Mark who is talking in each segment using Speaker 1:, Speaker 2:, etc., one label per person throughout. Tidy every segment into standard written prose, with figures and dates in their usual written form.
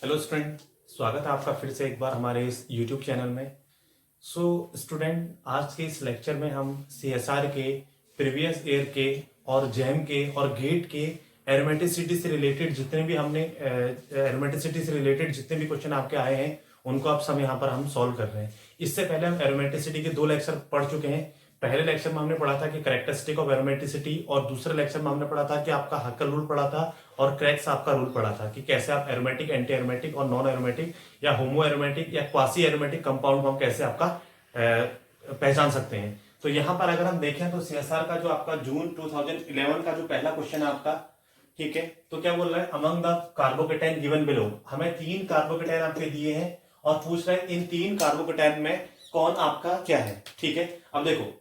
Speaker 1: Hello student, स्वागत है आपका फिर से एक बार हमारे इस यूट्यूब चैनल में। स्टूडेंट, आज के इस लेक्चर में हम सीएसआर के प्रीवियस ईयर के और जैम के और गेट के एरोमेटिसिटी से रिलेटेड जितने भी क्वेश्चन आपके आए हैं उनको आप सब यहाँ पर हम सॉल्व कर रहे हैं। इससे पहले हम एरोमेटिसिटी के 2 लेक्चर पढ़ चुके हैं। पहले लेक्चर में हमने पढ़ा था कि कैरेक्टरिस्टिक ऑफ एरोमेटिसिटी, और दूसरे लेक्चर में हमने पढ़ा था कि आपका हक्कल रूल पढ़ा था और क्रैक्स आपका रूल पढ़ा था कि कैसे आप एरोमेटिक, एंटी एरोमेटिक और नॉन एरोमेटिक या होमो एरोमेटिक या क्वासी एरोमेटिक कंपाउंड को हम कैसे आपका पहचान सकते हैं। तो यहाँ पर अगर हम देखें तो सीएसआर का जो आपका जून 2011 का जो पहला क्वेश्चन है आपका, ठीक है, तो क्या बोल रहा है, among the carbocation given below. हमें 3 कार्बोकेटाइन आपके दिए हैं और पूछ रहे हैं इन 3 कार्बोकेटाइन में कौन आपका क्या है। ठीक है, अब देखो,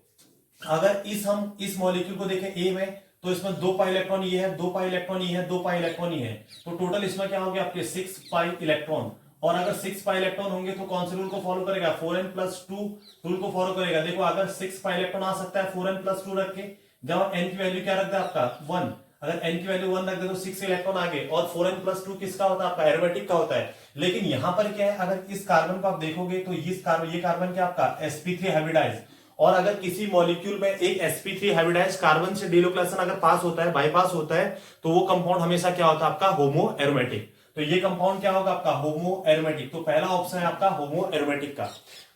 Speaker 1: अगर हम इस मॉलिक्यूल को देखें ए में, तो इसमें 2 पाई इलेक्ट्रॉन ये है, 2 पाई इलेक्ट्रॉन ये है, 2 पाई इलेक्ट्रॉन ये है, तो टोटल इसमें क्या होंगे आपके 6 पाई इलेक्ट्रॉन। और अगर 6 पाई इलेक्ट्रॉन होंगे तो कौन से रूल को फॉलो करेगा, 4n+2 रूल को फॉलो करेगा। देखो, अगर 6 पाई इलेक्ट्रॉन आ सकता है 4n+2 रख के, जब n की वैल्यू क्या रख दे आपका 1, अगर n की वैल्यू 1 रख दे तो 6 इलेक्ट्रॉन आगे, और 4n+2 किसका होता है आपका, एरोमेटिक का होता है। लेकिन यहां पर क्या है, अगर इस कार्बन को आप देखोगे तो ये कार्बन क्या आपका sp3 हाइब्रिडाइज, और अगर किसी मॉलिक्यूल में एक sp3 हाइब्रिडाइज कार्बन से डिलोक्लेशन अगर पास होता है, बाईपास होता है, तो वो कंपाउंड हमेशा क्या होता है आपका, होमो एरोमेटिक। तो ये कंपाउंड क्या होगा आपका, होमो एरोमेटिक। तो पहला ऑप्शन है आपका होमो एरोमेटिक का।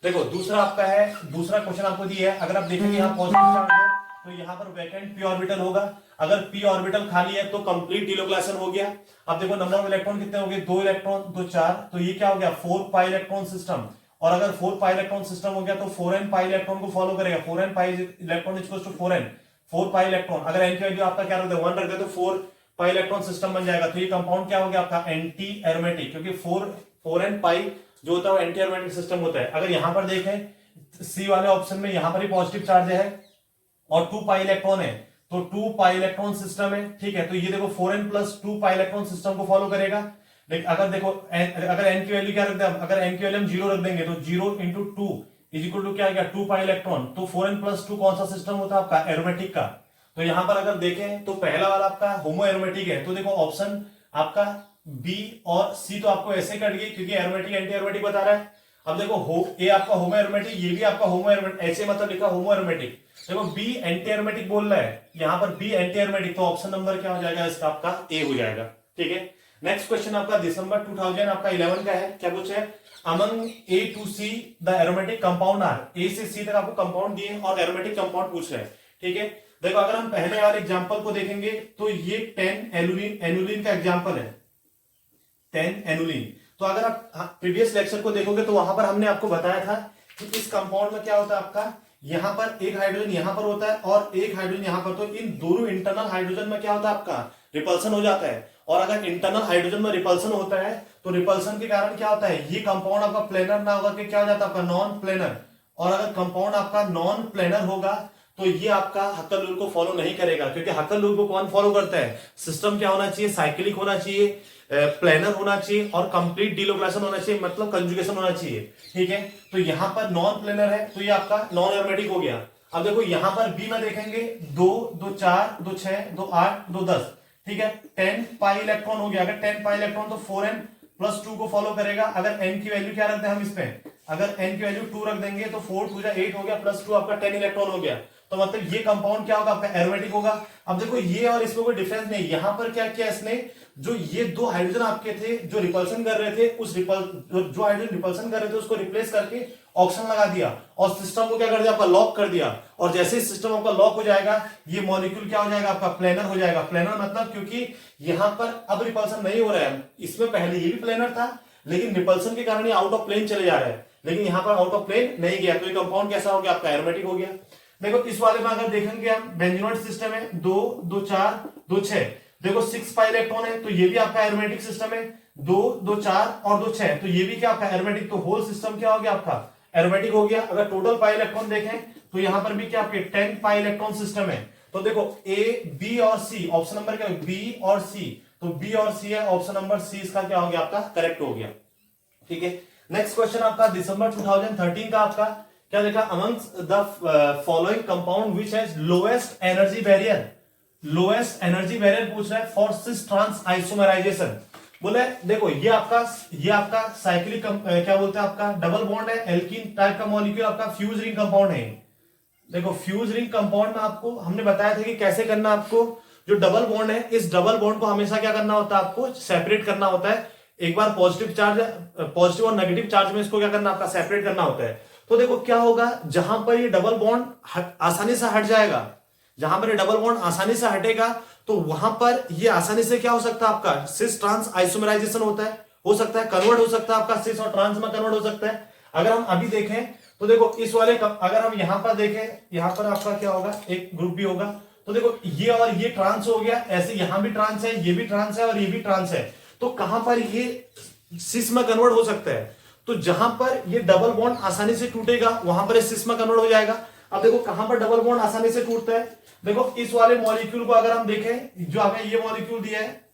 Speaker 1: देखो, दूसरा आपका है, दूसरा क्वेश्चन आपको दिया है, अगर आप देखेंगे यहाँ पॉजिटिव चार्ज है तो यहाँ पर वैकेंट पी ऑर्बिटल होगा। अगर पी ऑर्बिटल खाली है तो कंप्लीट डिलोक्लेशन हो गया। अब देखो, नंबर ऑफ इलेक्ट्रॉन कितने हो गए, 2 इलेक्ट्रॉन, 2 4, तो ये क्या हो गया 4 पाई इलेक्ट्रॉन सिस्टम। और अगर 4 पाई इलेक्ट्रॉन सिस्टम हो गया तो 4n पाई इलेक्ट्रॉन को फॉलो करेगा। 4n pi electron equals to 4n, 4 pi electron. अगर n की वैल्यू आपका क्या रख दे, 1 रख दे, तो 4 पाई इलेक्ट्रॉन सिस्टम बन जाएगा। तो ये कंपाउंड क्या हो गया आपका, एंटी एरोमेटिक, क्योंकि 4n पाई जो होता है वो एंटी एरोमेटिक सिस्टम होता है। अगर यहां पर देखें सी वाले ऑप्शन में, यहां पर ही पॉजिटिव चार्ज है और 2 पाई इलेक्ट्रॉन है, तो 2 पाई इलेक्ट्रॉन सिस्टम है। ठीक है, तो ये देखो 4n+2 पाई इलेक्ट्रॉन सिस्टम को फॉलो करेगा। लेकिन अगर देखो अगर n की वैल्यू क्या रख दे, अगर n की वैल्यू हम 0 रख देंगे तो 0 इंटू 2 इज इक्वल टू क्या आएगा, 2 पाई इलेक्ट्रॉन। तो 4n+2 कौन सा सिस्टम होता है आपका, एरोमेटिक का। तो यहां पर अगर देखें तो पहला वाला आपका होमो एरोमेटिक है। तो देखो ऑप्शन आपका बी और सी तो आपको ऐसे कट गई क्योंकि एरोमेटिक एंटी एरोमेटिक बता रहा है। अब देखो ए आपका होमो एरोमेटिक, ये भी आपका होमो एरोमेटिक, ऐसे मतलब लिखा होमो एरोमेटिक। देखो बी एंटी एरोमेटिक बोल रहा है, यहां पर बी एंटी एरोमेटिक, तो ऑप्शन नंबर क्या हो जाएगा इसका, आपका ए हो जाएगा। ठीक है, नेक्स्ट क्वेश्चन आपका दिसंबर 2011 का है। क्या पूछा है, among A to C the aromatic compound are. A से सी तक आपको कंपाउंड दिए और एरोमेटिक कंपाउंड पूछ रहे हैं। ठीक है, देखो अगर हम पहले वाले एग्जांपल को देखेंगे तो ये 10 एनुलिन का एग्जांपल है, 10 एनुलिन। तो अगर आप प्रीवियस लेक्चर को देखोगे तो वहां पर हमने आपको बताया था कि इस कंपाउंड में क्या होता है आपका, यहां पर एक हाइड्रोजन यहां पर होता है और एक हाइड्रोजन यहां पर, तो इन दोनों इंटरनल हाइड्रोजन में क्या होता है आपका, रिपल्सन हो जाता है। और अगर इंटरनल हाइड्रोजन में रिपल्सन होता है तो रिपल्सन के कारण क्या होता है, ये कंपाउंड आपका प्लेनर ना होगा कि क्या हो जाता है आपका, नॉन प्लेनर। और अगर कंपाउंड आपका नॉन प्लेनर होगा तो ये आपका हक्कल रूल को फॉलो नहीं करेगा, क्योंकि हक्कल रूल को कौन फॉलो करता है, सिस्टम क्या होना चाहिए, साइक्लिक होना चाहिए, प्लेनर होना चाहिए और कंप्लीट डिलोक्लेशन होना चाहिए, मतलब कंजुगेशन होना चाहिए। ठीक है, तो यहां पर नॉन प्लेनर है तो ये आपका नॉन एरोमेटिक हो गया। अब देखो यहां पर बी में देखेंगे 2 2 4 2 6 2 8 2 10, ठीक है, 10 पाई इलेक्ट्रॉन हो गया। अगर 10 पाई इलेक्ट्रॉन तो 4n+2 को फॉलो करेगा। अगर n की वैल्यू क्या रख दें हम इसमें, अगर n की वैल्यू 2 रख देंगे तो 4 2 8 हो गया, +2 आपका 10 इलेक्ट्रॉन हो गया। तो मतलब ये कंपाउंड क्या होगा आपका, एरोमेटिक होगा। अब देखो ये और इसमें कोई डिफरेंस नहीं, यहां पर क्या किया इसने, जो ये 2 हाइड्रोजन आपके थे जो रिपल्सन कर रहे थे, उस जो हाइड्रोजन रिपल्सन कर रहे थे उसको रिप्लेस करके ऑक्सीजन लगा दिया और सिस्टम को क्या कर दिया आपका, लॉक कर दिया। और जैसे ही सिस्टम आपका लॉक हो जाएगा ये मॉलिक्यूल क्या हो जाएगा आपका, प्लेनर हो जाएगा। प्लेनर मतलब क्योंकि यहां पर अब रिपल्सन नहीं हो रहा है, इसमें पहले ये भी प्लेनर था लेकिन रिपल्सन के कारण ये आउट ऑफ प्लेन चले जा रहा है, लेकिन यहां पर आउट ऑफ प्लेन नहीं गया, तो ये कंपाउंड कैसा हो गया आपका, एरोमेटिक हो गया। देखो इस वाले में अगर देखेंगे हम, बेंजीनोइड सिस्टम है, 2 2 4 2 6, देखो 6 पाई इलेक्ट्रॉन है तो ये भी आपका एरोमेटिक सिस्टम है, 2 2 4 और 2 6, तो ये भी क्या आपका एरोमेटिक, तो होल सिस्टम क्या हो गया आपका, एरोमेटिक हो गया। अगर टोटल पाई इलेक्ट्रॉन देखें तो यहां पर भी क्या आपके 10 पाई इलेक्ट्रॉन सिस्टम है। तो देखो ए बी और सी, ऑप्शन नंबर क्या, बी और सी, तो बी और सी है, ऑप्शन नंबर सी इसका क्या हो गया आपका, करेक्ट हो गया। ठीक है, नेक्स्ट क्वेश्चन आपका दिसंबर 2013 का आपका क्या देखा, amongst the following compound which has lowest energy barrier, lowest energy barrier पूछ रहा है फॉर सिस ट्रांस आइसोमराइजेशन। बोले देखो ये आपका साइक्लिक क्या बोलते हैं आपका डबल बॉन्ड है, एल्कीन टाइप का मॉलिक्यूल आपका फ्यूज रिंग कंपाउंड है। देखो फ्यूज रिंग कंपाउंड में आपको हमने बताया था कि कैसे करना, आपको जो डबल बॉन्ड है इस डबल बॉन्ड को हमेशा क्या करना होता है, आपको सेपरेट करना होता है। एक बार पॉजिटिव चार्ज, पॉजिटिव और नेगेटिव चार्ज में इसको क्या करना, आपका सेपरेट करना होता है। तो देखो क्या होगा, जहां पर ये डबल बॉन्ड आसानी से हट जाएगा, जहां पर ये डबल बॉन्ड आसानी से हटेगा तो वहां पर ये आसानी से क्या हो सकता है, आपका सिस ट्रांस आइसोमराइजेशन होता है, हो सकता है कन्वर्ट हो सकता है, आपका सिस और ट्रांस में कन्वर्ट हो सकता है। अगर हम अभी देखें तो देखो इस वाले अगर हम यहां पर देखें, यहां पर आपका क्या होगा, एक ग्रुप भी होगा। तो देखो ये और ये ट्रांस हो गया, ऐसे यहां भी ट्रांस है, ये भी ट्रांस है और ये भी ट्रांस है। तो कहां पर ये सिस में कन्वर्ट हो सकता है, तो जहां पर ये डबल बॉन्ड आसानी से टूटेगा वहां पर सिस में कन्वर्ट हो जाएगा। अब देखो कहां पर डबल बॉन्ड आसानी से टूटता है, देखो इस वाले मॉलिक्यूल को अगर हम देखें, जो हमें ये मॉलिक्यूल दिया है,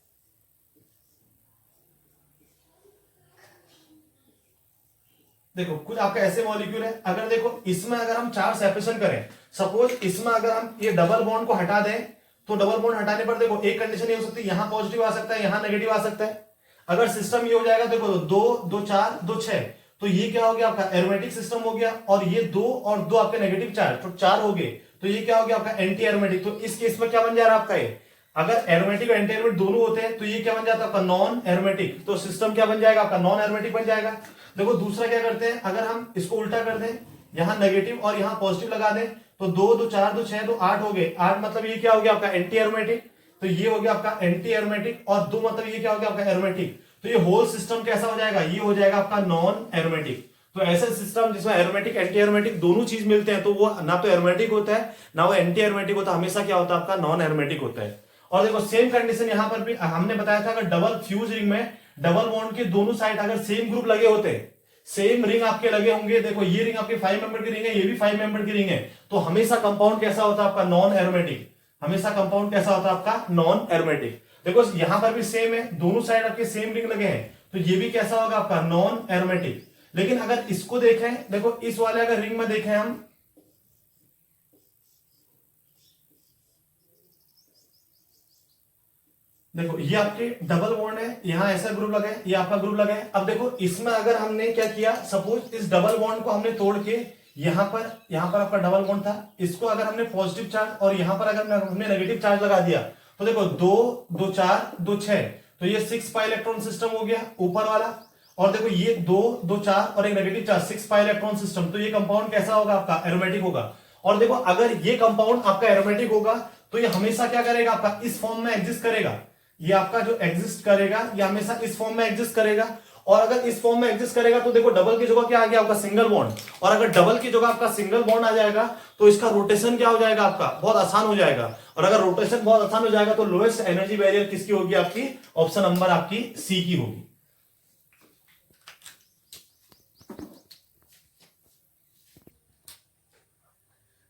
Speaker 1: देखो कुछ आपका ऐसे मॉलिक्यूल है, अगर देखो इसमें अगर हम चार्ज सेपरेशन करें, सपोज इसमें अगर हम ये डबल बॉन्ड को हटा दें, तो डबल बॉन्ड हटाने पर देखो एक कंडीशन ये हो सकती है, यहां पॉजिटिव आ सकता है, यहां नेगेटिव आ सकता है। अगर सिस्टम ये हो जाएगा, देखो 2 2 4 2 6, तो ये क्या हो गया, आपका एरोमेटिक सिस्टम हो गया, और ये 2 और 2 आपके नेगेटिव चार्ज, तो 4 हो गए, तो ये क्या हो गया, आपका एंटी एरोमेटिक। तो इस केस में क्या बन जा रहा है आपका, ये अगर एरोमेटिक और एंटी एरोमेटिक दोनों होते हैं तो ये क्या बन जाता है, आपका नॉन एरोमेटिक। तो सिस्टम क्या बन जाएगा, आपका नॉन एरोमेटिक बन जाएगा। देखो दूसरा क्या करते हैं, अगर हम इसको उल्टा कर दें, यहां नेगेटिव और यहां पॉजिटिव लगा दें, तो 2 2 4 2 6 तो 8 हो गए, 8 मतलब ये क्या हो गया, आपका एंटी एरोमेटिक। तो ये हो गया आपका एंटी एरोमेटिक, और 2 मतलब ये क्या हो गया, आपका एरोमेटिक। तो ये होल सिस्टम कैसा हो जाएगा, ये हो जाएगा आपका नॉन एरोमेटिक। तो ऐसा सिस्टम जिसमें एरोमेटिक एंटी एरोमेटिक दोनों चीज मिलते हैं, तो वो ना तो एरोमेटिक होता है ना वो एंटी एरोमेटिक होता है, हमेशा क्या होता है, आपका नॉन एरोमेटिक होता है। और देखो सेम कंडीशन यहां पर भी हमने बताया था, अगर डबल फ्यूज रिंग में डबल बॉन्ड के दोनों साइड अगर सेम ग्रुप लगे होते हैं, सेम रिंग आपके लगे होंगे, देखो ये रिंग आपके 5 मेंबर की रिंग है, ये भी 5 मेंबर की रिंग है, तो हमेशा कंपाउंड कैसा होता है, आपका नॉन एरोमेटिक। हमेशा कंपाउंड कैसा होता है, आपका नॉन एरोमेटिक। देखो यहां पर भी सेम है, दोनों साइड आपके सेम रिंग लगे हैं, तो ये भी कैसा होगा, आपका नॉन एरोमेटिक। लेकिन अगर इसको देखें, देखो इस वाले अगर रिंग में देखें हम, देखो ये आपके डबल बॉन्ड है, यहां ऐसा ग्रुप लगा है, ये आपका ग्रुप लगा है। अब देखो इसमें अगर हमने क्या किया, सपोज इस डबल बॉन्ड को हमने तोड़ के यहां पर आपका डबल बॉन्ड था, इसको अगर हमने पॉजिटिव चार्ज और यहां पर अगर हमने नेगेटिव चार्ज लगा दिया, तो देखो 2 2 4 2 6, तो ये 6 पाई इलेक्ट्रॉन सिस्टम हो गया ऊपर वाला। और देखो ये 2 2 4 और एक negative charge, 6 pi electron system, तो ये कंपाउंड कैसा होगा, आपका एरोमेटिक होगा। और देखो अगर ये कंपाउंड आपका एरोमेटिक होगा तो ये हमेशा क्या करेगा, आपका इस फॉर्म में एग्जिस्ट करेगा। ये आपका जो एग्जिस्ट करेगा ये हमेशा इस फॉर्म में एग्जिस्ट करेगा। और अगर इस फॉर्म में एग्जिस्ट करेगा तो देखो डबल की जगह क्या आ गया, आपका सिंगल बॉन्ड। और अगर डबल की जगह आपका सिंगल बॉन्ड आ जाएगा तो इसका रोटेशन क्या हो जाएगा, आपका बहुत आसान हो जाएगा। और अगर रोटेशन बहुत आसान हो जाएगा तो लोएस्ट एनर्जी बैरियर किसकी होगी, आपकी ऑप्शन नंबर आपकी सी की होगी।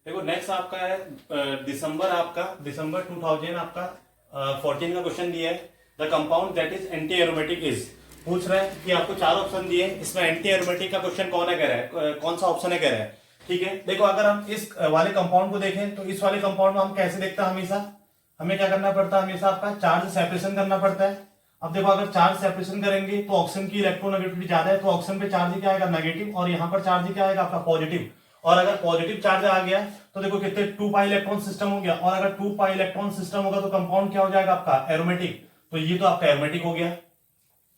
Speaker 1: देखो नेक्स्ट आपका है दिसंबर 2000 आपका 14 का क्वेश्चन दिया है, the compound that is anti aromatic is. पूछ रहे हैं कि आपको 4 ऑप्शन दिए, इसमें एंटी एरोमेटिक का क्वेश्चन कौन है, कह रहा है कौन सा ऑप्शन है, कह रहा है। ठीक है, देखो अगर हम इस वाले कंपाउंड को देखें तो इस वाले कंपाउंड में हम कैसे देखते हैं, हमेशा हमें क्या करना पड़ता है, हमेशा आपका चार्ज सेपरेशन करना पड़ता है। अब देखो अगर चार्ज सेपरेशन करेंगे तो ऑक्सीजन की इलेक्ट्रोनेगेटिविटी ज्यादा है, तो ऑक्सीजन पे चार्ज ही क्या आएगा, नेगेटिव, और यहाँ पर चार्ज ही क्या आएगा, आपका पॉजिटिव। और अगर पॉजिटिव चार्ज आ गया तो देखो कितने 2 पाई इलेक्ट्रॉन सिस्टम हो गया, और अगर 2 पाई इलेक्ट्रॉन सिस्टम होगा तो कंपाउंड क्या हो जाएगा, आपका एरोमेटिक। तो ये तो आपका एरोमेटिक हो गया।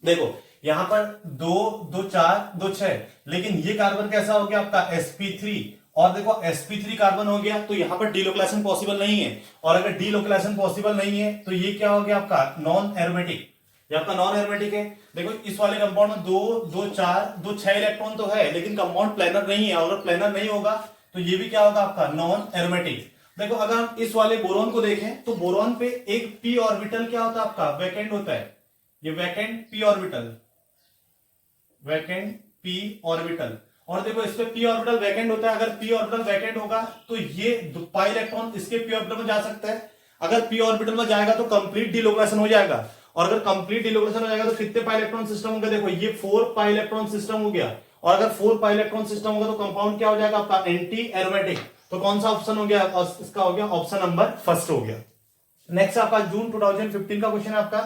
Speaker 1: देखो यहां पर 2 2 4 2 6, लेकिन ये कार्बन कैसा हो गया, आपका sp3, और देखो sp3 कार्बन हो गया, तो यहां पर डीलोकेलाइजेशन पॉसिबल नहीं है। और अगर डीलोकेलाइजेशन पॉसिबल नहीं है तो ये क्या हो गया, आपका नॉन एरोमेटिक, ये आपका नॉन एरोमेटिक है। देखो इस वाले कंपाउंड में 2 2 4 2 6 इलेक्ट्रॉन तो है, लेकिन कंपाउंड प्लेनर नहीं है, और अगर प्लेनर नहीं होगा तो ये भी क्या होगा, आपका नॉन एरोमेटिक। देखो अगर हम इस वाले बोरॉन को देखें तो बोरॉन पे एक p ऑर्बिटल क्या होता है, आपका वैकेंट होता है, ये vacant p orbital, vacant p orbital. और देखो इस पे p ऑर्बिटल वैकेंट होता है, अगर p ऑर्बिटल वैकेंट होगा तो ये पाई इलेक्ट्रॉन इसके p ऑर्बिटल में जा सकता है। अगर p ऑर्बिटल में जाएगा तो कंप्लीट डीलोकेलाइजेशन हो जाएगा, और अगर कंप्लीट डीलोकेलाइजेशन हो जाएगा तो कितने पाई इलेक्ट्रॉन सिस्टम होंगे, देखो ये 4 पाई इलेक्ट्रॉन सिस्टम हो गया। और अगर 4 पाई इलेक्ट्रॉन सिस्टम होगा तो कंपाउंड क्या हो जाएगा, आपका एंटी एरोमेटिक। तो कौन सा ऑप्शन हो गया, इसका हो गया ऑप्शन नंबर फर्स्ट हो गया। नेक्स्ट आपका जून 2015 का क्वेश्चन है आपका,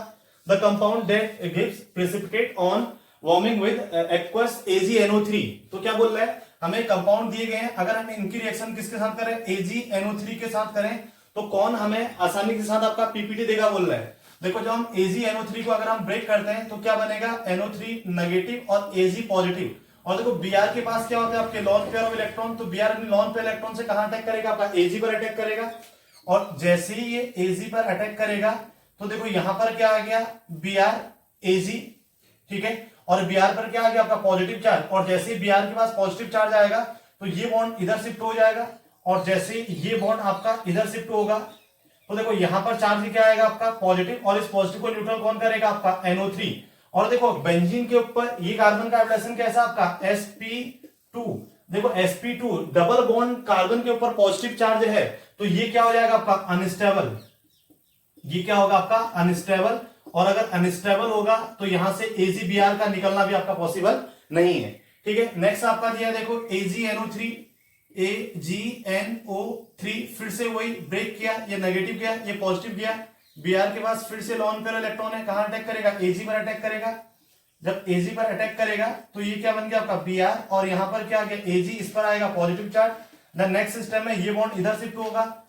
Speaker 1: the compound that gives precipitate on warming with aqueous AgNO3। तो क्या बोल रहा है, हमें कंपाउंड दिए गए हैं, अगर हम इनकी रिएक्शन किसके साथ करें, AgNO3 के साथ करें, तो कौन हमें आसानी के साथ आपका पीपीटी देगा बोल रहा है। देखो जब हम AgNO3 को अगर हम ब्रेक करते हैं तो क्या बनेगा, NO3 नेगेटिव और Ag पॉजिटिव। और देखो Br के पास क्या होता है, आपके लॉन पेयर ऑफ इलेक्ट्रॉन, तो Br अपने लॉन पेयर इलेक्ट्रॉन से कहां अटैक करेगा, आपका Ag पर अटैक करेगा। और जैसे ही ये Ag पर अटैक करेगा तो देखो यहां पर क्या आ गया, Br Ag, ठीक है, और Br पर क्या आ गया, आपका पॉजिटिव चार्ज। और जैसे ही Br के पास पॉजिटिव चार्ज आएगा तो ये बॉन्ड इधर शिफ्ट हो जाएगा, और जैसे ये बॉन्ड आपका इधर शिफ्ट होगा तो देखो यहां पर चार्ज क्या आएगा, आपका पॉजिटिव, और इस पॉजिटिव को न्यूट्रल कौन करेगा, आपका NO3। और देखो बेंजीन के ऊपर ये कार्बन का हाइब्रिडेशन कैसा आपका sp2। देखो sp2 डबल बॉन्ड कार्बन के ऊपर पॉजिटिव चार्ज है, तो ये क्या हो जाएगा आपका अनस्टेबल, ये क्या होगा आपका अनस्टेबल। और अगर अनस्टेबल होगा तो यहां से AgBr का निकलना भी आपका पॉसिबल नहीं है, ठीक है। नेक्स्ट आपका दिया देखो AgNO3, AgNO3 फिर से वही ब्रेक किया, ये नेगेटिव किया, ये पॉजिटिव किया। Br के पास फिर से लॉन पेयर इलेक्ट्रॉन है, कहां अटैक करेगा, Ag पर अटैक करेगा। जब Ag पर अटैक करेगा तो ये क्या बन गया आपका Br, और यहां पर क्या आ गया Ag, इस पर आएगा positive charge. The next system में ये बॉन्ड इधर शिफ्ट होगा,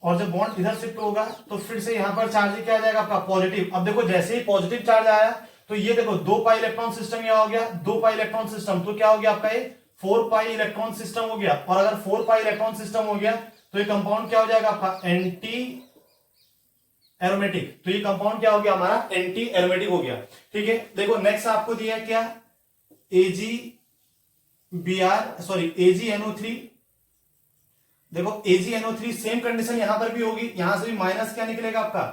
Speaker 1: और जब बॉन्ड इधर शिफ्ट होगा तो फिर से यहां पर चार्ज क्या आ जाएगा आपका पॉजिटिव। अब देखो जैसे ही पॉजिटिव चार्ज आया तो ये देखो 2 पाई इलेक्ट्रॉन सिस्टम यहां हो गया, 2 पाई इलेक्ट्रॉन सिस्टम, तो क्या हो गया आपका ये 4 पाई इलेक्ट्रॉन सिस्टम हो गया। और अगर 4 पाई इलेक्ट्रॉन सिस्टम हो गया तो ये कंपाउंड क्या हो जाएगा आपका एंटी एरोमेटिक। तो ये कंपाउंड क्या हो गया हमारा एंटी एरोमेटिक हो गया, ठीक है। देखो नेक्स्ट आपको दिया है क्या, AgNO3। देखो AgNO3 सेम कंडीशन यहां पर भी होगी, यहां से भी माइनस क्या निकलेगा आपका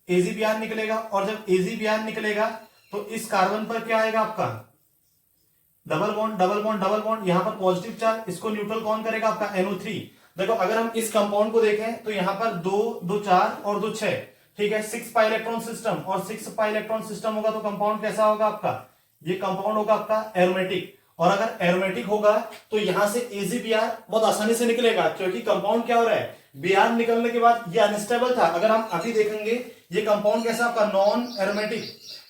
Speaker 1: AgBr निकलेगा। और जब AgBr निकलेगा तो इस कार्बन पर क्या आएगा आपका double bond double bond double bond, यहां पर पॉजिटिव चार्ज, इसको न्यूट्रल कौन करेगा आपका NO3। देखो अगर हम इस कंपाउंड को देखें तो यहां पर 2 2 4 और 2 6, ठीक है, 6 पाई इलेक्ट्रॉन सिस्टम, और 6 पाई इलेक्ट्रॉन सिस्टम होगा तो कंपाउंड कैसा होगा आपका, ये कंपाउंड होगा आपका एरोमेटिक। और अगर एरोमेटिक होगा तो यहां से AgBr बहुत आसानी से निकलेगा, क्योंकि कंपाउंड क्या हो रहा है, Br निकलने के बाद ये अनस्टेबल था। अगर हम अभी देखेंगे ये कंपाउंड कैसा आपका नॉन एरोमेटिक,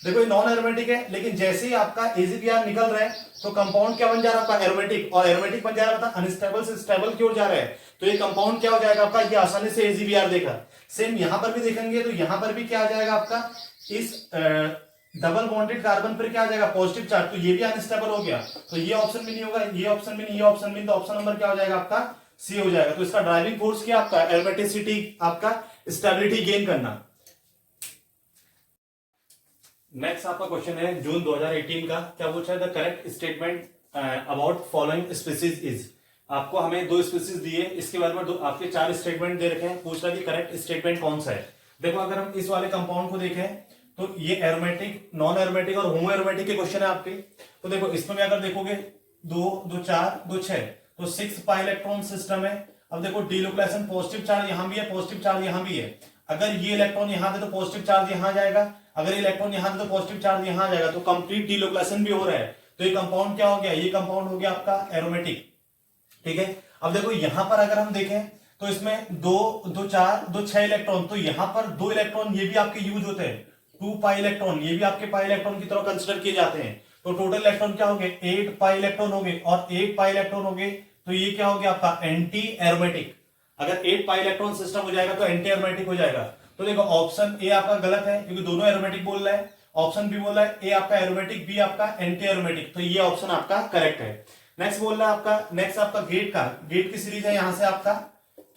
Speaker 1: देखो ये नॉन एरोमेटिक है, लेकिन जैसे ही आपका AgBr निकल रहा है तो कंपाउंड क्या बन जा रहा है आपका एरोमेटिक, और एरोमेटिक बन जा रहा है अनस्टेबल से स्टेबल की ओर जा रहा है। तो ये कंपाउंड क्या हो जाएगा आपका, ये आसानी से AgBr देगा। सेम यहां पर भी देखेंगे तो यहां पर भी क्या आ जाएगा आपका, इस डबल बॉन्डेड कार्बन पर क्या आ जाएगा पॉजिटिव चार्ज, तो ये भी अनस्टेबल हो गया। तो ये ऑप्शन भी नहीं होगा, ये ऑप्शन भी नहीं, ये ऑप्शन भी नहीं, तो ऑप्शन नंबर क्या हो जाएगा आपका सी हो जाएगा। तो इसका ड्राइविंग फोर्स क्या आपका एरोमेटिसिटी, आपका स्टेबिलिटी गेन करना। नेक्स्ट आपका क्वेश्चन है जून 2018 का, क्या पूछा है, the correct statement about following species is. आपको हमें 2 स्पीसीज दिए, इसके बारे में आपके 4 स्टेटमेंट दे रखे हैं, पूछ रहा है कि करेक्ट स्टेटमेंट कौन सा है। देखो अगर हम इस वाले कंपाउंड को देखें तो ये एरोमेटिक, नॉन एरोमेटिक और होमो एरोमेटिक के क्वेश्चन है आपके। तो देखो इसमें भी अगर देखोगे 2 2 4 2 6, तो 6 पाई इलेक्ट्रॉन सिस्टम है। अब देखो डीलोकेशन, पॉजिटिव चार्ज यहां भी है, पॉजिटिव चार्ज यहां भी है। अगर ये इलेक्ट्रॉन यहां दे तो पॉजिटिव चार्ज यहां जाएगा, अगर ये इलेक्ट्रॉन यहां दे तो पॉजिटिव चार्ज यहां जाएगा, तो कंप्लीट डीलोकेशन भी हो रहा है। तो ये कंपाउंड क्या हो गया, ये कंपाउंड हो गया आपका एरोमेटिक, ठीक है। अब देखो यहां पर अगर हम देखें तो इसमें 2 2 4 2 6 इलेक्ट्रॉन, तो यहां पर 2 इलेक्ट्रॉन ये भी आपके यूज होते हैं, 2 पाई इलेक्ट्रॉन, ये भी आपके पाई इलेक्ट्रॉन की तरह कंसिडर किए जाते हैं। तो टोटल इलेक्ट्रॉन क्या होंगे 8 पाई इलेक्ट्रॉन होंगे, और 8 पाई इलेक्ट्रॉन होंगे तो ये क्या हो गया आपका एंटी एरोमेटिक। अगर 8 पाई इलेक्ट्रॉन सिस्टम हो जाएगा तो एंटी एरोमेटिक हो जाएगा। तो देखो ऑप्शन ए आपका गलत है, क्योंकि दोनों एरोमेटिक बोल रहा है। ऑप्शन बी बोल रहा है ए आपका एरोमेटिक, बी आपका एंटी एरोमेटिक, तो ये ऑप्शन आपका करेक्ट है। नेक्स्ट बोल रहा है आपका, नेक्स्ट आपका गेट का, गेट की सीरीज है, यहां से आपका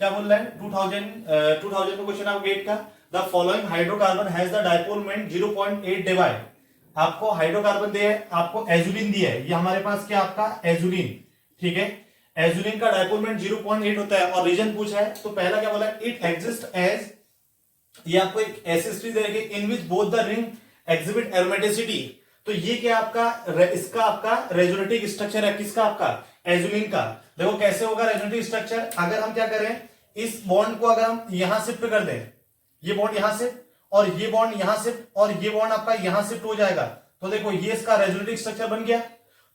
Speaker 1: क्या बोल रहा है 2000 का क्वेश्चन है गेट का। The following hydrocarbon has the dipole moment 0.8 divide. आपको हाइड्रोकार्बन दिया है, आपको एजुलिन दिया है, ये हमारे पास क्या आपका एजुलिन, ठीक है। एजुलिन का डायपोल मोमेंट 0.8 होता है, और रीजन पूछा है तो पहला क्या बोला है, इट एग्जिस्ट एज, ये आपको एक ऐसी स्थिति दे रखी in which both the ring exhibit aromaticity. तो ये क्या आपका, इसका आपका रेजोनेटिव स्ट्रक्चर है, किसका आपका एजुलिन का। देखो कैसे होगा रेजोनेटिव स्ट्रक्चर, अगर हम क्या करें, इस बॉन्ड को अगर हम यहां शिफ्ट कर दें, ये बॉन्ड यहां से और ये बॉन्ड यहां से और ये बॉन्ड आपका यहां शिफ्ट हो जाएगा, तो देखो ये इसका रेजोनेटिव स्ट्रक्चर बन गया।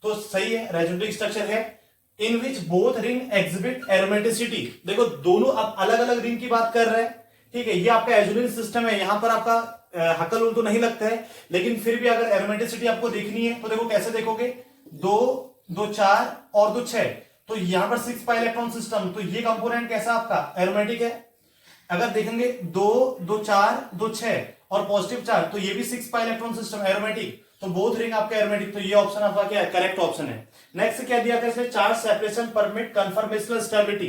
Speaker 1: तो सही है, रेजोनेटिव स्ट्रक्चर है in which both ring exhibit aromaticity. देखो दोनों अब अलग अलग रिंग की बात कर रहे हैं, ठीक है। ये आपका एजुलिन सिस्टम है, यहां पर आपका हक्कल रूल तो नहीं लगता है, लेकिन फिर भी अगर एरोमेटिसिटी आपको देखनी है तो देखो कैसे देखोगे, 2 2 4 और 2 6, तो यहां पर 6 पाई इलेक्ट्रॉन सिस्टम, तो ये कंपोनेंट कैसा आपका एरोमेटिक है। अगर देखेंगे 2 2 4 2 6 और पॉजिटिव चार्ज, तो ये भी 6 पाई इलेक्ट्रॉन सिस्टम एरोमेटिक, तो बोथ रिंग आपका एरोमेटिक, तो ये ऑप्शन आपका क्या है, करेक्ट ऑप्शन है। नेक्स्ट क्या दिया था इसमें, charge separation permit conformational stability,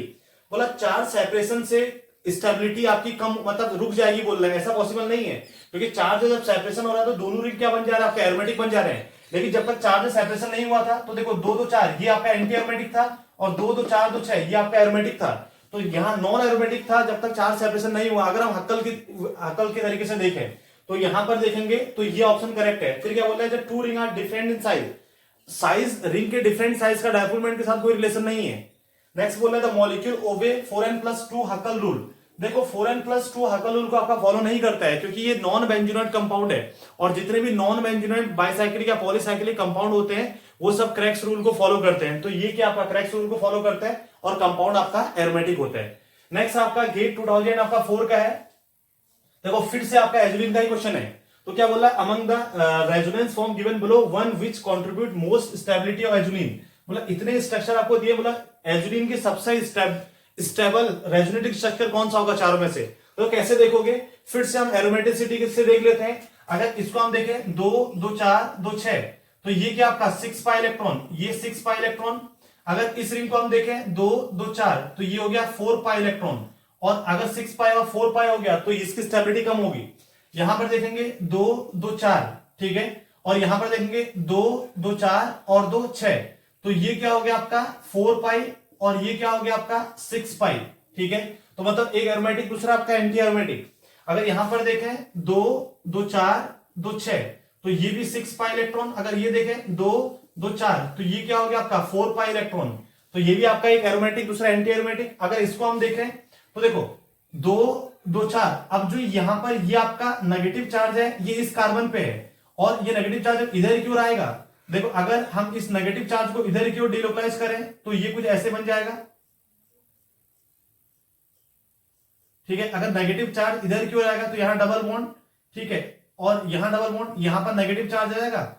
Speaker 1: बोला चार्ज सेपरेशन से स्टेबिलिटी आपकी कम, मतलब रुक जाएगी बोल रहे हैं, ऐसा पॉसिबल नहीं है, क्योंकि चार्ज जब सेपरेशन हो रहा है तो दोनों रिंग क्या बन जा रहा है आपका, एरोमेटिक बन जा रहे हैं। लेकिन जब तक चार्ज सेपरेशन नहीं हुआ था तो देखो 2 2 4 ये आपका एंटी एरोमेटिक था, और 2 2 4 2 6 ये आपका एरोमेटिक था, तो यहाँ नॉन एरोमेटिक था जब तक चार्ज सेपरेशन नहीं हुआ। अगर हम हक्कल के तरीके से देखें तो यहां पर देखेंगे तो ये ऑप्शन करेक्ट है। फिर क्या बोल रहा है, जब 2 ring are different in size ring के डिफरेंट साइज का डायपोलमेंट के साथ कोई रिलेशन नहीं है। नेक्स्ट बोल रहा है द मॉलिक्यूल ओबे 4n+2 हक्कल रूल, देखो 4n+2 हक्कल रूल को आपका फॉलो नहीं करता है, क्योंकि ये नॉन बेंजोनाइट कंपाउंड है, और जितने भी नॉन बेंजोनाइट बाइसाइक्लिक या पॉलीसाइक्लिक कंपाउंड होते हैं वो सब क्रैक्स रूल को फॉलो करते हैं, तो ये क्या आपका क्रैक्स रूल को फॉलो करता है और कंपाउंड आपका एरोमेटिक होता है। नेक्स्ट आपका गेट 2000 आपका 4 का है, देखो फिर से आपका एजुलिन का ही क्वेश्चन है, तो क्या बोला, among the resonance form given below one which contribute most stability of azulene, बोला इतने स्ट्रक्चर आपको दिए, बोला एजुलिन के सबसे स्टेबल रेजोनेटिक स्ट्रक्चर कौन सा होगा चारों में से, तो कैसे देखोगे, फिर से हम एरोमेटिसिटी से देख लेते हैं। अगर इसको हम देखें 2 2 4 2 6, तो ये क्या आपका 6 पाई इलेक्ट्रॉन, ये 6 पाई इलेक्ट्रॉन। अगर इस रिंग को हम देखें 2 2 4, तो ये हो गया 4 पाई इलेक्ट्रॉन, और अगर 6 पाई और 4 पाई हो गया तो इसकी स्टेबिलिटी कम होगी। यहां पर देखेंगे 2 2 4, ठीक है, और यहां पर देखेंगे 2 2 4 और 2 6, तो ये क्या हो गया आपका 4 पाई, और ये क्या हो गया आपका 6 पाई, ठीक है, तो मतलब एक एरोमेटिक दूसरा आपका एंटी एरोमेटिक। अगर यहां पर देखें 2 2 4 2 6, तो ये भी 6 पाई इलेक्ट्रॉन, अगर ये देखें 2 2 4, तो ये क्या हो गया आपका 4 पाई इलेक्ट्रॉन, तो ये भी आपका एक एरोमेटिक दूसरा एंटी एरोमेटिक। अगर इसको हम देखें तो देखो 2 2 4, अब जो यहां पर ये आपका नेगेटिव चार्ज है ये इस कार्बन पे है, और ये नेगेटिव चार्ज इधर की ओर आएगा, देखो अगर हम इस नेगेटिव चार्ज को इधर की ओर डिलोकलाइज करें तो ये कुछ ऐसे बन जाएगा, ठीक है, अगर नेगेटिव चार्ज इधर की ओर आएगा तो यहां डबल बॉन्ड, ठीक है, और यहां डबल बॉन्ड, यहां पर नेगेटिव चार्ज आ जाएगा,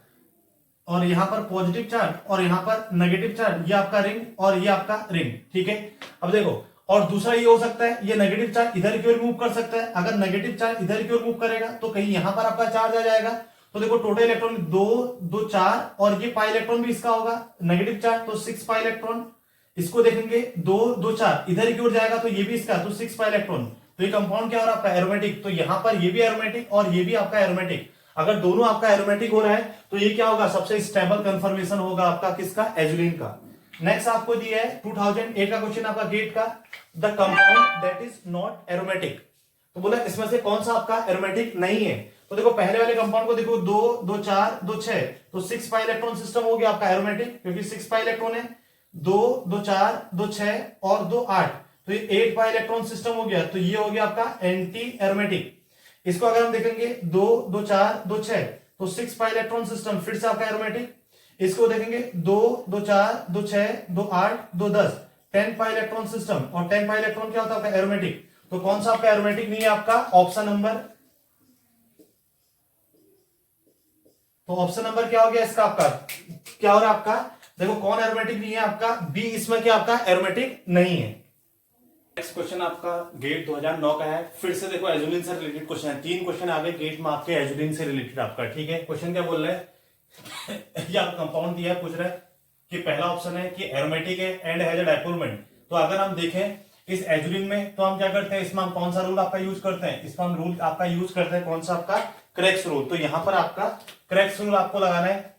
Speaker 1: और यहां पर पॉजिटिव चार्ज, और यहां पर नेगेटिव चार्ज, ये आपका रिंग और ये आपका रिंग, ठीक है। अब देखो, और दूसरा ये हो सकता है, ये नेगेटिव चार्ज इधर की ओर मूव कर सकता है, अगर नेगेटिव चार्ज इधर की ओर मूव करेगा तो कहीं यहां पर आपका चार्ज आ जाएगा, तो देखो टोटल इलेक्ट्रॉन 2 2 4, और ये पाई इलेक्ट्रॉन भी इसका होगा नेगेटिव चार्ज, तो 6 पाई इलेक्ट्रॉन। इसको देखेंगे 2 2 4 इधर की ओर जाएगा तो ये भी इसका, तो 6 पाई इलेक्ट्रॉन, तो ये कंपाउंड क्या हो रहा है आपका एरोमेटिक, तो यहां पर ये भी एरोमेटिक और ये भी आपका एरोमेटिक। अगर दोनों आपका एरोमेटिक हो रहा है तो ये क्या होगा, सबसे स्टेबल कंफर्मेशन होगा आपका किसका, एजुलिन का। नेक्स्ट आपको दिया है 2008 का क्वेश्चन आपका गेट का, the compound that is not aromatic, तो बोला इसमें से कौन सा आपका एरोमेटिक नहीं है। तो देखो पहले वाले कंपाउंड को देखो 2 2 4 2 6, तो 6 पाई इलेक्ट्रॉन सिस्टम हो गया आपका एरोमेटिक, क्योंकि 6 पाई इलेक्ट्रॉन है, 2 2 4 2 6 और 2 8, तो ये 8 पाई इलेक्ट्रॉन सिस्टम हो गया, तो ये हो गया आपका एंटी एरोमेटिक। इसको अगर हम देखेंगे 2 2 4 2 6, तो 6 पाई इलेक्ट्रॉन सिस्टम फिर से आपका एरोमेटिक। इसको देखेंगे 2 2 4 2 6 2 8 2 10, 10 पाई इलेक्ट्रॉन सिस्टम, और 10 पाई इलेक्ट्रॉन क्या होता है आपका एरोमेटिक, तो कौन सा आपका एरोमेटिक नहीं है आपका, ऑप्शन नंबर, तो ऑप्शन नंबर क्या हो गया इसका आपका, क्या हो रहा है आपका, देखो कौन एरोमेटिक नहीं है आपका, बी इसमें क्या आपका एरोमेटिक नहीं है। नेक्स्ट क्वेश्चन आपका गेट 2009 का है, फिर से देखो एजुलिन से रिलेटेड क्वेश्चन है, 3 क्वेश्चन आ गए गेट में आपके एजुलिन से रिलेटेड आपका, ठीक है। क्वेश्चन क्या बोल रहे हैं ये आप कंपाउंड दिया है, पूछ रहा है कि पहला ऑप्शन है कि एरोमेटिक है एंड हैज अ डायपोलमेंट, तो अगर हम देखें इस एजुलिन में तो हम क्या करते हैं, इसमें हम कौन सा रूल आपका यूज करते हैं, इसमें हम रूल आपका यूज करते हैं कौन सा आपका, क्रैक्स रूल, तो यहां पर आपका क्रैक्स रूल आपको लगाना है,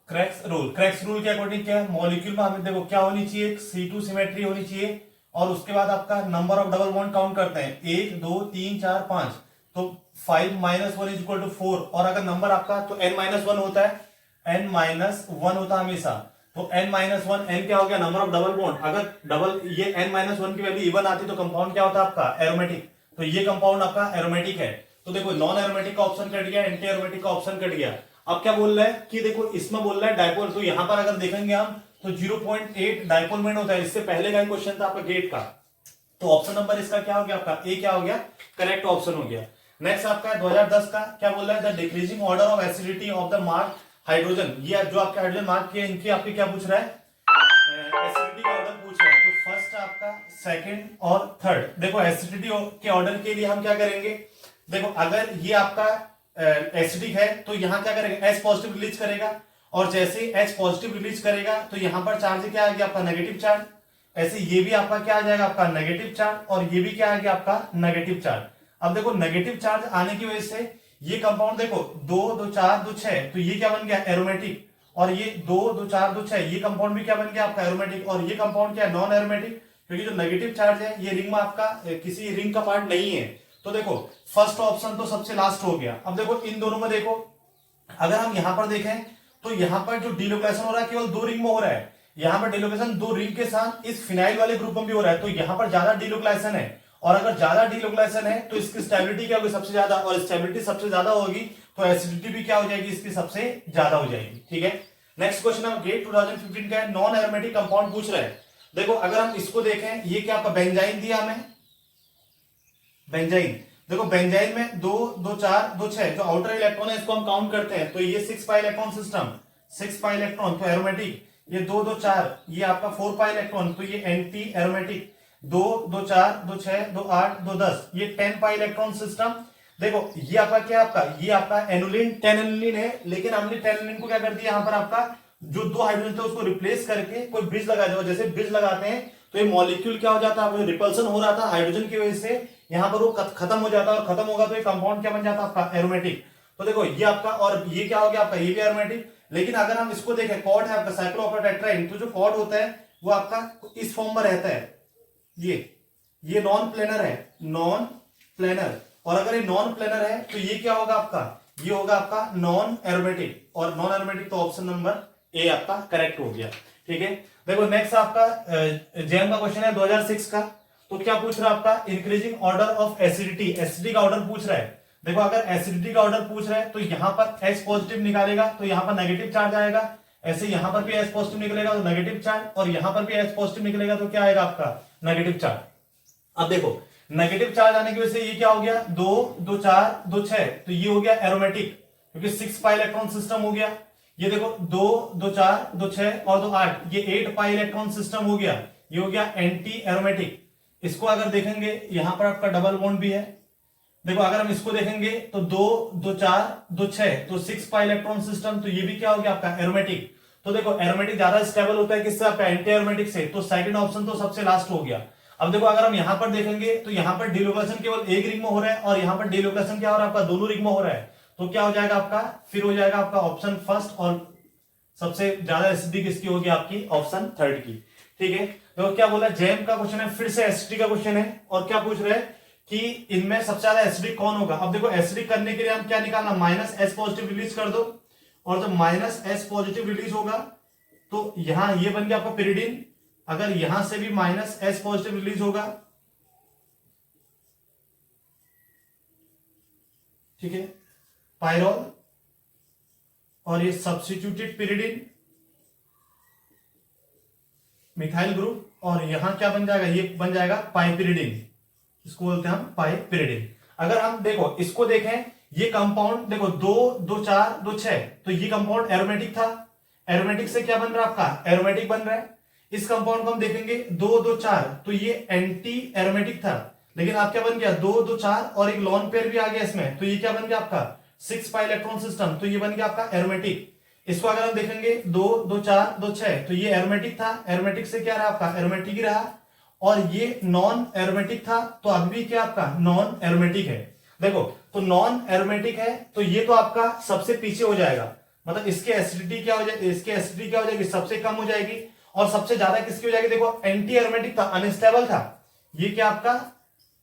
Speaker 1: क्रैक्स रूल के अकॉर्डिंग क्या है, मॉलिक्यूल में हमें देखो क्या होनी चाहिए, C2 सिमेट्री होनी चाहिए, और उसके बाद आपका number of double bond count करते हैं 1 2 3 4 5, तो 5 - 1 = 4, और अगर नंबर आपका तो n-1 होता है, n-1 होता है हमेशा, तो n-1 n क्या हो गया, नंबर ऑफ डबल बॉन्ड, अगर डबल ये n-1 की वैल्यू इवन आती तो कंपाउंड क्या होता है आपका एरोमेटिक, तो ये कंपाउंड आपका एरोमेटिक है। तो देखो नॉन एरोमेटिक का ऑप्शन कट गया, एंटी एरोमेटिक का ऑप्शन कट गया। अब क्या बोल रहा है कि देखो इसमें बोल रहा है डायपोल, तो यहां पर अगर देखेंगे हम तो 0.8 डायपोलमेंट होता है, इससे पहले का क्वेश्चन था आपका गेट का, तो ऑप्शन नंबर इसका क्या हो गया आपका ए क्या हो गया, करेक्ट ऑप्शन हो गया। नेक्स्ट आपका है 2010 का, क्या बोल रहा है, the decreasing order of acidity of the mark hydrogen. ये जो आपके हाइड्रोजन मार्क किए इनकी आपकी क्या पूछ रहा है, एसिडिटी का ऑर्डर पूछ रहा है। तो फर्स्ट आपका, सेकंड और थर्ड। देखो एसिडिटी के ऑर्डर के लिए हम क्या करेंगे, देखो अगर ये आपका एसिडिक है तो यहाँ क्या करेगा, H पॉजिटिव रिलीज करेगा, और जैसे ही H पॉजिटिव रिलीज करेगा तो यहाँ पर चार्ज क्या आ गया आपका, नेगेटिव चार्ज। ऐसे ये भी आपका क्या आ जाएगा, आपका नेगेटिव चार्ज, और ये भी क्या आ गया आपका नेगेटिव चार्ज। अब देखो नेगेटिव चार्ज आने की वजह से ये कंपाउंड देखो 2 2 4 2 6, तो ये क्या बन गया, एरोमेटिक। और ये 2 2 4 2 6, ये कंपाउंड भी क्या बन गया आपका, एरोमेटिक। और ये कंपाउंड क्या है, नॉन एरोमेटिक, क्योंकि जो नेगेटिव चार्ज है ये रिंग में आपका किसी रिंग का पार्ट नहीं है। तो देखो फर्स्ट ऑप्शन तो सबसे लास्ट हो गया। अब देखो इन दोनों में देखो, अगर हम यहां पर देखें तो यहां पर जो डिलोकेशन हो रहा है केवल 2 रिंग में हो रहा है। यहां पर डिलोकेशन 2 रिंग के साथ इस फिनाइल वाले ग्रुप में भी हो रहा है, तो यहां पर ज्यादा डिलोक्लाइजेशन है। और अगर ज्यादा डिलोक्लाइजेशन है तो इसकी स्टेबिलिटी क्या होगी, सबसे ज्यादा, और स्टेबिलिटी सबसे ज्यादा होगी तो एसिडिटी भी क्या हो जाएगी, इसकी सबसे ज्यादा हो जाएगी। ठीक है, नेक्स्ट क्वेश्चन है गेट 2015 का है, नॉन एरोमेटिक कंपाउंड पूछ रहे हैं। देखो अगर हम इसको देखें, ये क्या आपका बेंजाइन दिया हमें, बेंजाइन। देखो बेंजाइन में 2 2 4 2 6 जो आउटर इलेक्ट्रॉन है इसको हम काउंट करते हैं, तो ये 6 pi electron system, 6 pi electron तो एरोमेटिक। ये 2 2 4 ये आपका 4 पाई इलेक्ट्रॉन, तो ये एंटी एरोमेटिक। 2 2 4 2 6 2 8 2 10 ये 10 पाई इलेक्ट्रॉन सिस्टम। देखो ये आपका क्या, आपका ये आपका एनुलिन, 10 एनुलिन है, लेकिन हमने 10 एनुलिन को क्या कर दिया, यहाँ पर आपका जो 2 हाइड्रोजन थे उसको रिप्लेस करके कोई ब्रिज लगा दिया। जैसे ब्रिज लगाते हैं तो ये मॉलिक्यूल क्या हो जाता है, रिपल्सन हो रहा था हाइड्रोजन की वजह से, यहां पर वो खत्म हो जाता है, और खत्म होगा तो ये कंपाउंड क्या बन जाता है आपका, एरोमेटिक। तो देखो ये आपका, और ये क्या हो गया आपका, ये भी एरोमेटिक। लेकिन अगर हम इसको देखें, कॉर्ड है आपका साइक्लोऑक्टेट्राइन, तो जो कॉर्ड होता है वो आपका इस फॉर्म में रहता है, ये नॉन प्लेनर है, नॉन प्लेनर। और अगर ये नॉन प्लेनर है तो ये क्या होगा आपका, ये होगा आपका नॉन एरोमेटिक, और नॉन एरोमेटिक तो ऑप्शन नंबर ए आपका करेक्ट हो गया। ठीक है, देखो नेक्स्ट आपका जेएम का क्वेश्चन है 2006 का। तो क्या पूछ रहा है आपका, increasing order of acidity, acidity का ऑर्डर पूछ रहा है। देखो अगर एसिडिटी का ऑर्डर पूछ रहा है तो यहां पर H पॉजिटिव निकालेगा तो यहां पर नेगेटिव चार्ज आएगा, ऐसे यहां पर भी H पॉजिटिव निकलेगा तो नेगेटिव चार्ज, और यहां पर भी H पॉजिटिव निकलेगा तो क्या आएगा आपका, नेगेटिव चार्ज। अब देखो नेगेटिव चार्ज आने की वजह से ये क्या हो गया, 2 2 4 2 6, तो ये हो गया एरोमेटिक, क्योंकि 6 पाई इलेक्ट्रॉन सिस्टम हो गया। ये देखो 2 2 4 2 6 और 2 8, ये 8 पाई इलेक्ट्रॉन सिस्टम हो गया, ये हो गया एंटी एरोमेटिक। इसको अगर देखेंगे यहां पर आपका डबल बॉन्ड भी है। देखो अगर हम इसको देखेंगे तो 2 2 4 2 6, तो 6 पाई इलेक्ट्रॉन सिस्टम, तो ये भी क्या हो गया आपका, एरोमेटिक। तो देखो एरोमेटिक ज्यादा स्टेबल होता है किससे, आपका एंटी एरोमेटिक से, तो सेकंड ऑप्शन तो सबसे लास्ट हो गया। अब देखो अगर हम यहां पर देखेंगे तो यहां पर डिलोकेशन केवल एक रिंग में हो रहा है, और यहां पर डिलोकेशन क्या हो रहा है आपका, दोनों रिंग में हो रहा है। तो क्या हो जाएगा आपका, फिर हो जाएगा आपका ऑप्शन फर्स्ट, और सबसे ज्यादा एसिडिटी किसकी होगी आपकी, ऑप्शन थर्ड की। ठीक है, तो क्या बोला, जेएम का क्वेश्चन है, फिर से एसिडिटी का क्वेश्चन है, और क्या पूछ रहे हैं कि इनमें सबसे ज्यादा एसिडिक कौन होगा। अब देखो एसिडिक करने के लिए हम क्या निकालना, माइनस H पॉजिटिव रिलीज कर दो, और जब माइनस H पॉजिटिव रिलीज होगा तो यहां ये बन गया आपका पिरिडिन। अगर यहां से भी माइनस H पॉजिटिव रिलीज होगा, ठीक है, पायरोल, और ये सब्स्टिट्यूटेड पिरिडिन, मिथाइल ग्रुप, और यहां क्या बन जाएगा, ये बन जाएगा पाइपिरिडिन, इसको बोलते हैं हम पाइपिरिडिन। अगर हम देखो इसको देखें, ये कंपाउंड देखो 2 2 4 2 6, तो ये कंपाउंड एरोमेटिक था, एरोमेटिक से क्या बन रहा है आपका, एरोमेटिक बन रहा है। इस कंपाउंड को हम देखेंगे 2 2 4, तो ये एंटी एरोमेटिक था, लेकिन आप क्या बन गया 2 2 4, और एक लॉन पेयर भी आ गया इसमें, तो ये क्या बन गया आपका 6 पाई इलेक्ट्रॉन सिस्टम, तो ये बन गया आपका एरोमेटिक। इसको अगर हम देखेंगे 2 2 4 2 6, तो ये एरोमेटिक था, एरोमेटिक से क्या रहा आपका, एरोमेटिक ही रहा, और ये नॉन एरोमेटिक था, तो अब भी क्या आपका नॉन एरोमेटिक है। देखो तो नॉन एरोमेटिक है, तो ये तो आपका सबसे पीछे हो जाएगा, मतलब इसकी एसिडिटी क्या हो जाएगी, इसकी एसिडिटी क्या हो जाएगी, सबसे कम हो जाएगी, और सबसे ज्यादा किसकी हो जाएगी, देखो एंटी एरोमेटिक था, अनस्टेबल था, ये क्या आपका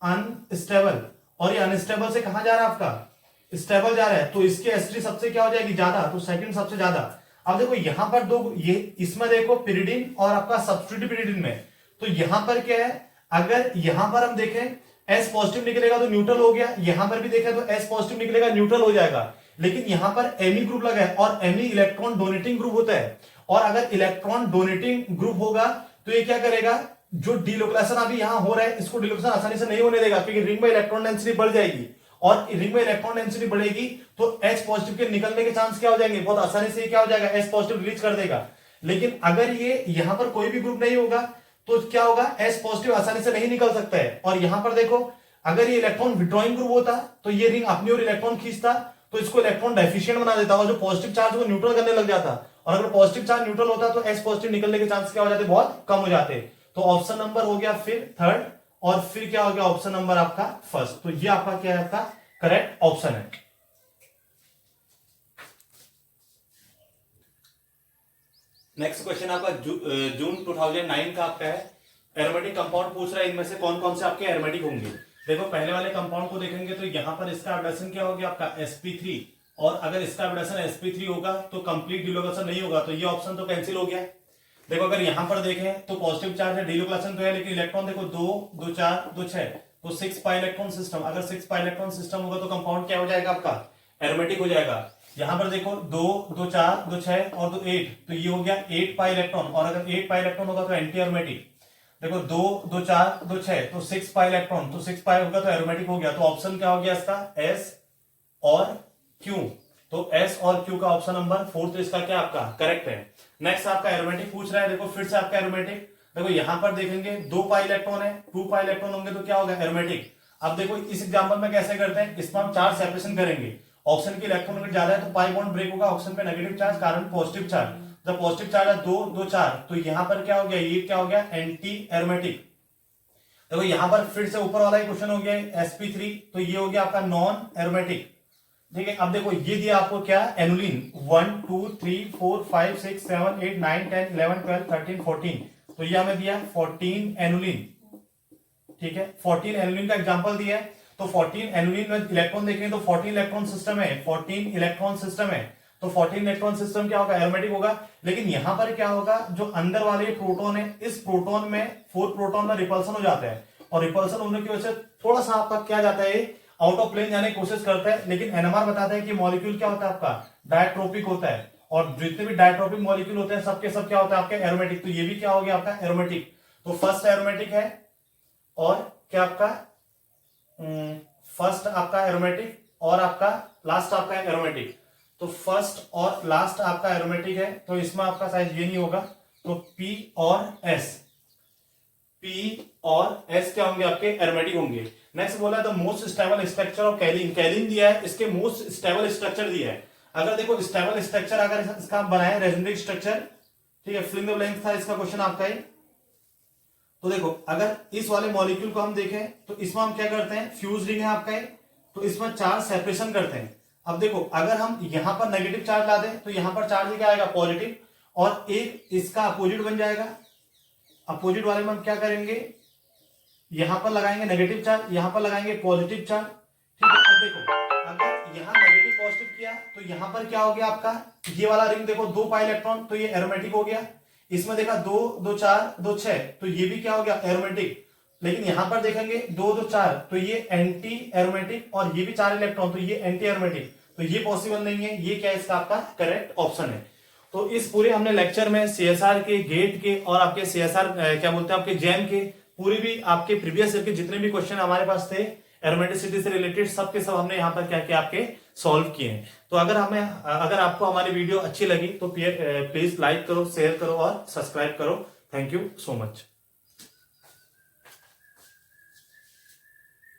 Speaker 1: अनस्टेबल, और ये अनस्टेबल से कहां जा रहा है आपका, स्टेबल जा रहा है, तो इसकी एसिडिटी सबसे क्या हो जाएगी, ज्यादा, तो सेकंड सबसे ज्यादा। अब देखो यहां पर दो, ये इसमें देखो पिरिडिन और आपका सब्स्टिट्यूटेड पिरिडिन में, तो यहां पर क्या है, अगर यहां पर हम देखें H पॉजिटिव निकलेगा तो न्यूट्रल हो गया, यहां पर भी देखें तो H पॉजिटिव निकलेगा न्यूट्रल हो जाएगा, लेकिन यहां पर Me ग्रुप लगा है, और Me इलेक्ट्रॉन डोनेटिंग ग्रुप होता है, और अगर इलेक्ट्रॉन डोनेटिंग ग्रुप होगा तो ये क्या करेगा, जो डिलोकेशन अभी यहां हो रहा है इसको डिलोकेशन आसानी से नहीं होने देगा, क्योंकि रिंग में इलेक्ट्रॉन डेंसिटी बढ़ जाएगी, और रिंग में इलेक्ट्रॉन डेंसिटी बढ़ेगी तो H पॉजिटिव के निकलने के चांस क्या हो जाएंगे, बहुत आसानी से क्या हो जाएगा, H पॉजिटिव रिलीज कर देगा। लेकिन अगर ये यहां पर कोई भी ग्रुप नहीं होगा तो क्या होगा, H पॉजिटिव आसानी से नहीं निकल सकता है। और यहां पर देखो अगर ये इलेक्ट्रॉन विड्रॉइंग ग्रुप होता तो ये रिंग अपनी ओर इलेक्ट्रॉन खींचता तो इसको इलेक्ट्रॉन डेफिशिएंट बना देता और जो पॉजिटिव चार्ज को न्यूट्रल करने लग जाता। और अगर पॉजिटिव चार्ज न्यूट्रल होता तो H पॉजिटिव निकलने के चांस क्या हो जाते, बहुत कम हो जाते। तो ऑप्शन नंबर हो गया फिर थर्ड, और फिर क्या हो गया ऑप्शन नंबर आपका फर्स्ट। तो ये आपका क्या है, आपका करेक्ट ऑप्शन है। नेक्स्ट क्वेश्चन आपका जून 2009 का आपका है, एरोमेटिक कंपाउंड पूछ रहा है, इनमें से कौन कौन से आपके एरोमेटिक होंगे। देखो पहले वाले कंपाउंड को देखेंगे तो यहां पर इसका एब्रेशन क्या हो गया आपका sp3, और अगर इसका एब्रेशन sp3 होगा तो कंप्लीट डिलोकेशन नहीं होगा, तो ये ऑप्शन तो कैंसिल हो गया। देखो अगर यहां पर देखें तो पॉजिटिव चार्ज है, डिलोकेशन तो है, लेकिन इलेक्ट्रॉन देखो 2 2 4 2 6, तो 6 पाई इलेक्ट्रॉन सिस्टम। अगर 6 पाई इलेक्ट्रॉन सिस्टम होगा तो कंपाउंड क्या हो जाएगा आपका, एरोमेटिक हो जाएगा। यहां पर देखो 2 2 4 2 6 और 2 8, तो ये हो गया 8 पाई इलेक्ट्रॉन, और अगर 8 पाई इलेक्ट्रॉन होगा तो एंटी एरोमेटिक। देखो 2 2 4 2 6, तो 6 पाई इलेक्ट्रॉन, तो 6 पाई होगा तो एरोमेटिक हो गया। तो ऑप्शन क्या हो गया इसका, S और Q। तो S और Q का ऑप्शन नंबर 4 तो इसका क्या आपका करेक्ट है। नेक्स्ट आपका एरोमेटिक पूछ रहा है, देखो फिर से आपका एरोमेटिक, देखो यहां पर देखेंगे 2 पाई इलेक्ट्रॉन है, 2 पाई इलेक्ट्रॉन होंगे तो क्या होगा, एरोमेटिक। अब देखो इस एग्जांपल में कैसे करते हैं, इसमें हम चार्ज सेपरेशन करेंगे, ऑक्सीजन की इलेक्ट्रॉन अगर ज्यादा है तो पाई बॉन्ड ब्रेक होगा, ऑक्सीजन पे नेगेटिव चार्ज कारण पॉजिटिव चार्ज, जब पॉजिटिव चार्ज है 2 2 4, तो यहां पर क्या हो गया, ये क्या हो गया एंटी एरोमेटिक। देखो यहां पर फिर से ऊपर वाला ही क्वेश्चन हो गया sp3, तो ये हो गया आपका नॉन एरोमेटिक। ठीक है, अब देखो ये दिया आपको क्या, एनुलिन 1 2 3 4 5 6 7 8 9 10 11 12 13 14, तो ये हमें दिया 14 एनुलिन। ठीक है, 14 एनुलिन का एग्जांपल दिया है, तो 14 एनुलिन में इलेक्ट्रॉन देखेंगे तो 14 इलेक्ट्रॉन सिस्टम है, 14 इलेक्ट्रॉन सिस्टम है, तो 14 इलेक्ट्रॉन सिस्टम क्या होगा, एरोमेटिक होगा। लेकिन यहां पर क्या होगा, जो अंदर वाले प्रोटॉन है, इस प्रोटॉन में 4 प्रोटॉन में रिपल्सन हो जाता है, और रिपल्सन होने की वजह से थोड़ा सा आपका क्या जाता है, आउट ऑफ प्लेन जाने की कोशिश करता है। लेकिन एनएमआर बताता है कि मॉलिक्यूल क्या होता है आपका, डायट्रोपिक होता है, और जितने भी डायट्रोपिक मॉलिक्यूल होते हैं सबके सब क्या होता है आपके एरोमेटिक। तो ये भी क्या हो गया आपका एरोमेटिक। तो फर्स्ट एरोमेटिक है, और क्या आपका फर्स्ट आपका एरोमेटिक, और आपका लास्ट आपका एरोमेटिक। तो फर्स्ट और लास्ट आपका एरोमेटिक है, तो इसमें आपका साइज ये नहीं होगा, तो P और S, P और S क्या होंगे आपके एरोमेटिक होंगे। नेक्स्ट बोला the most stable structure of Kaelin, Kaelin दिया है, इसके मोस्ट स्टेबल स्ट्रक्चर दिया है। अगर देखो स्टेबल स्ट्रक्चर अगर इसका बनाए रेजोनेटिक स्ट्रक्चर, ठीक है, फिलिंग द ब्लैंक्स था इसका क्वेश्चन आपका ही। तो देखो अगर इस वाले मॉलिक्यूल को हम देखें तो इसमें हम क्या करते हैं, फ्यूज रिंग है आपका है, तो इसमें चार्ज सेपरेशन करते हैं। अब देखो अगर हम यहां पर नेगेटिव चार्ज ला दें तो यहां पर चार्ज क्या आएगा, पॉजिटिव, और एक इसका अपोजिट बन जाएगा। अपोजिट वाले में हम क्या करेंगे, यहां पर लगाएंगे नेगेटिव चार्ज, यहां पर लगाएंगे पॉजिटिव चार्ज। ठीक है, अब देखो अगर यहां नेगेटिव पॉजिटिव किया तो यहां पर क्या हो गया आपका, ये वाला रिंग देखो 2 पाई इलेक्ट्रॉन, तो ये एरोमेटिक हो गया। इसमें देखा 2 2 4 2 6, तो ये भी क्या हो गया एरोमेटिक। लेकिन यहां पर देखेंगे 2 2 4, तो ये एंटी एरोमेटिक, और ये भी 4 इलेक्ट्रॉन, तो ये एंटी एरोमेटिक, तो ये पॉसिबल नहीं है। ये क्या है इसका आपका करेक्ट ऑप्शन है। तो इस पूरे हमने लेक्चर में सीएसआर के, गेट के, और आपके सीएसआर क्या बोलते हैं आपके जैम के, पूरी भी आपके प्रीवियस ईयर के जितने भी क्वेश्चन हमारे पास थे एरोमेटिसिटी से रिलेटेड, सबके सब हमने यहाँ पर क्या किया आपके सॉल्व किए हैं। तो अगर आपको हमारी वीडियो अच्छी लगी तो प्लीज लाइक करो, शेयर करो और सब्सक्राइब करो। Thank you so much.